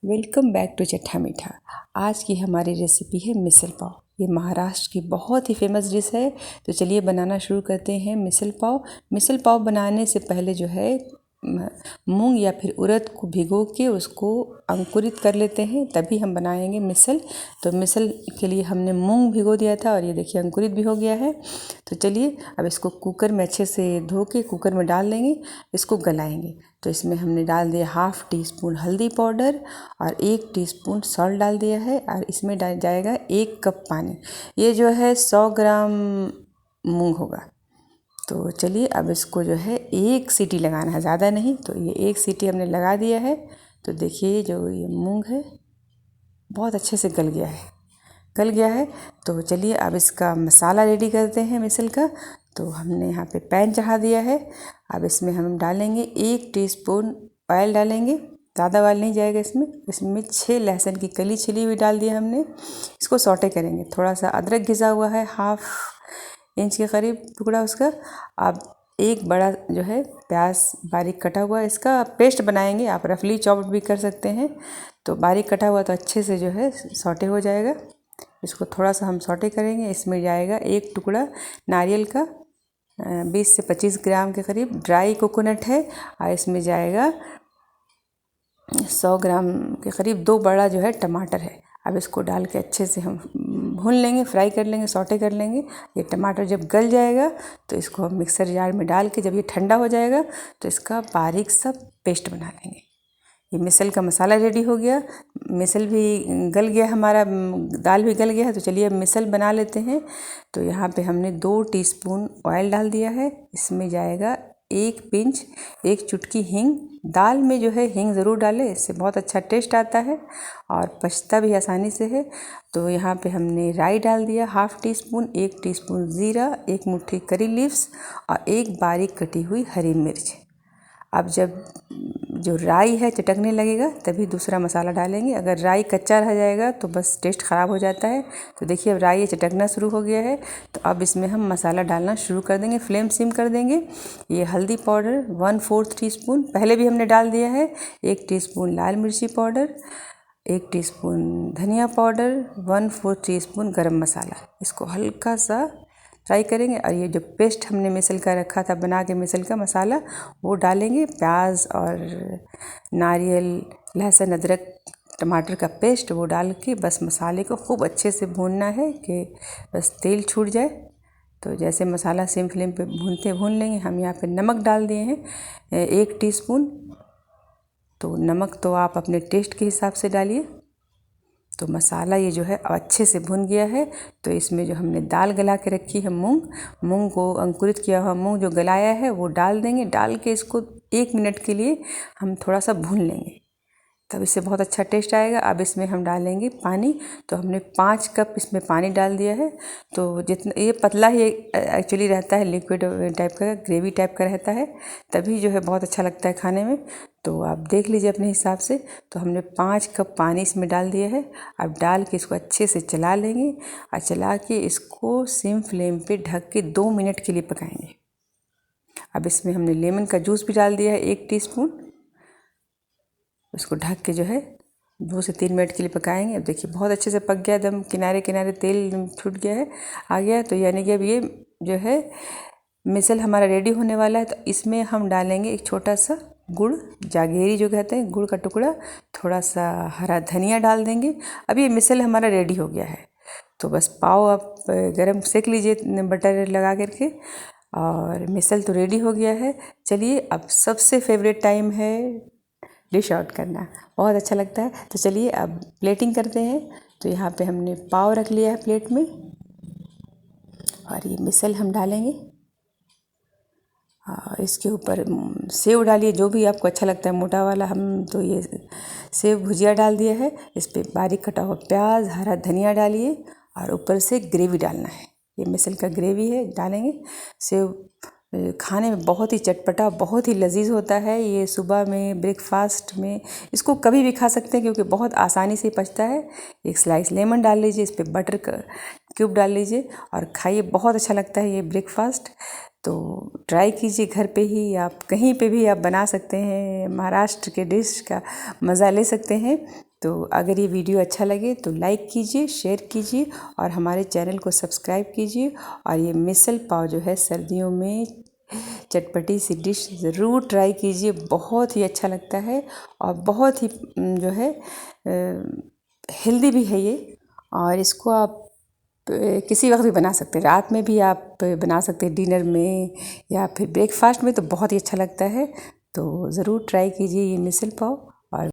Welcome back to चट्टा मीठा। आज की हमारी रेसिपी है मिसल पाव। ये महाराष्ट्र की बहुत ही फेमस डिश है। तो चलिए बनाना शुरू करते हैं मिसल पाव। मिसल पाव बनाने से पहले जो है मूंग या फिर उड़द को भिगो के उसको अंकुरित कर लेते हैं, तभी हम बनाएंगे मिसल। तो मिसल के लिए हमने मूंग भिगो दिया था और ये देखिए अंकुरित भी हो गया है। तो चलिए अब इसको कुकर में अच्छे से धो के कुकर में डाल देंगे, इसको गलाएंगे। तो इसमें हमने डाल दिया 1/2 टीस्पून हल्दी पाउडर और 1 टीस्पून सॉल्ट डाल दिया है और इसमें डाल जाएगा 1 कप पानी। ये जो है 100 ग्राम मूंग होगा। तो चलिए अब इसको जो है 1 सीटी लगाना है, ज़्यादा नहीं। तो ये 1 सीटी हमने लगा दिया है। तो देखिए जो ये मूंग है बहुत अच्छे से गल गया है। तो चलिए अब इसका मसाला रेडी करते हैं मिसल का। तो हमने यहाँ पे पैन चढ़ा दिया है। अब इसमें हम डालेंगे 1 टीस्पून ऑयल डालेंगे, ज़्यादा ऑयल नहीं जाएगा इसमें 6 लहसुन की कली छिली हुई डाल दिया हमने। इसको सौटे करेंगे। थोड़ा सा अदरक घिसा हुआ है, 1/2 इंच के करीब टुकड़ा उसका। अब एक बड़ा जो है प्याज बारीक कटा हुआ, इसका पेस्ट बनाएंगे, आप रफली चॉप्ड भी कर सकते हैं। तो बारीक कटा हुआ तो अच्छे से जो है सौटे हो जाएगा। इसको थोड़ा सा हम सौटे करेंगे। इसमें जाएगा 1 टुकड़ा नारियल का, 20 से 25 ग्राम के करीब ड्राई कोकोनट है। और इसमें जाएगा 100 ग्राम के करीब 2 बड़ा जो है टमाटर है। अब इसको डाल के अच्छे से हम भून लेंगे, फ्राई कर लेंगे, सौटे कर लेंगे। ये टमाटर जब गल जाएगा तो इसको हम मिक्सर जार में डाल के, जब ये ठंडा हो जाएगा तो इसका बारीक सा पेस्ट बना लेंगे। ये मिसल का मसाला रेडी हो गया। मिसल भी गल गया हमारा, दाल भी गल गया है। तो चलिए अब मिसल बना लेते हैं। तो यहाँ पे हमने 2 टीस्पून ऑयल डाल दिया है। इसमें जाएगा 1 पिंच, 1 चुटकी हींग। दाल में जो है हींग ज़रूर डालें, इससे बहुत अच्छा टेस्ट आता है और पचता भी आसानी से है। तो यहाँ पे हमने राई डाल दिया 1/2 टीस्पून, 1 टीस्पून ज़ीरा, 1 मुट्ठी करी लीव्स और 1 बारीक कटी हुई हरी मिर्च। अब जब जो राई है चटकने लगेगा तभी दूसरा मसाला डालेंगे। अगर राई कच्चा रह जाएगा तो बस टेस्ट ख़राब हो जाता है। तो देखिए अब राई चटकना शुरू हो गया है। तो अब इसमें हम मसाला डालना शुरू कर देंगे, फ्लेम सिम कर देंगे। ये हल्दी पाउडर 1/4 टीस्पून पहले भी हमने डाल दिया है। 1 टीस्पून लाल मिर्ची पाउडर, 1 टीस्पून धनिया पाउडर, 1/4 टीस्पून गरम मसाला। इसको हल्का सा फ्राई करेंगे और ये जो पेस्ट हमने मिसल का रखा था बना के, मिसल का मसाला, वो डालेंगे। प्याज और नारियल, लहसुन, अदरक, टमाटर का पेस्ट वो डाल के बस मसाले को खूब अच्छे से भूनना है कि बस तेल छूट जाए। तो जैसे मसाला सेम फ्लेम पे भून लेंगे। हम यहाँ पे नमक डाल दिए हैं 1 टीस्पून। तो नमक तो आप अपने टेस्ट के हिसाब से डालिए। तो मसाला ये जो है अच्छे से भुन गया है। तो इसमें जो हमने दाल गला के रखी है, मूंग को अंकुरित किया हुआ मूंग जो गलाया है वो डाल देंगे। डाल के इसको 1 मिनट के लिए हम थोड़ा सा भून लेंगे, तब इससे बहुत अच्छा टेस्ट आएगा। अब इसमें हम डालेंगे पानी। तो हमने 5 कप इसमें पानी डाल दिया है। तो जितना ये पतला ही एक्चुअली रहता है, लिक्विड टाइप का, ग्रेवी टाइप का रहता है, तभी जो है बहुत अच्छा लगता है खाने में। तो आप देख लीजिए अपने हिसाब से। तो हमने 5 कप पानी इसमें डाल दिया है। अब डाल के इसको अच्छे से चला लेंगे और चला के इसको सिम फ्लेम पे ढक के 2 मिनट के लिए पकाएंगे। अब इसमें हमने लेमन का जूस भी डाल दिया है 1 टीस्पून। उसको ढक के जो है 2 से 3 मिनट के लिए पकाएंगे। अब देखिए बहुत अच्छे से पक गया, एकदम किनारे किनारे तेल छूट गया है, आ गया। तो यानी कि अब ये जो है मिसल हमारा रेडी होने वाला है। तो इसमें हम डालेंगे एक छोटा सा गुड़, जागेरी जो कहते हैं, गुड़ का टुकड़ा, थोड़ा सा हरा धनिया डाल देंगे। अब ये मिसल हमारा रेडी हो गया है। तो बस पाव आप गरम सेक लीजिए बटर लगा करके, और मिसल तो रेडी हो गया है। चलिए अब सबसे फेवरेट टाइम है डिश आउट करना, बहुत अच्छा लगता है। तो चलिए अब प्लेटिंग करते हैं। तो यहाँ पे हमने पाव रख लिया है प्लेट में और ये मिसल हम डालेंगे। इसके ऊपर सेव डालिए, जो भी आपको अच्छा लगता है, मोटा वाला। हम तो ये सेव भुजिया डाल दिया है। इस पर बारीक कटा हुआ प्याज, हरा धनिया डालिए और ऊपर से ग्रेवी डालना है। ये मिसल का ग्रेवी है, डालेंगे। सेव खाने में बहुत ही चटपटा, बहुत ही लजीज होता है। ये सुबह में, ब्रेकफास्ट में, इसको कभी भी खा सकते हैं क्योंकि बहुत आसानी से पचता है। एक स्लाइस लेमन डाल लीजिए, इस पर बटर का क्यूब डाल लीजिए और खाइए, बहुत अच्छा लगता है ये ब्रेकफास्ट। तो ट्राई कीजिए घर पे ही, आप कहीं पे भी आप बना सकते हैं, महाराष्ट्र के डिश का मज़ा ले सकते हैं। तो अगर ये वीडियो अच्छा लगे तो लाइक कीजिए, शेयर कीजिए और हमारे चैनल को सब्सक्राइब कीजिए। और ये मिसल पाव जो है सर्दियों में चटपटी सी डिश ज़रूर ट्राई कीजिए, बहुत ही अच्छा लगता है और बहुत ही जो है हेल्दी भी है ये। और इसको आप किसी वक्त भी बना सकते हैं, रात में भी आप बना सकते हैं, डिनर में या फिर ब्रेकफास्ट में, तो बहुत ही अच्छा लगता है। तो ज़रूर ट्राई कीजिए ये मिसल पाव।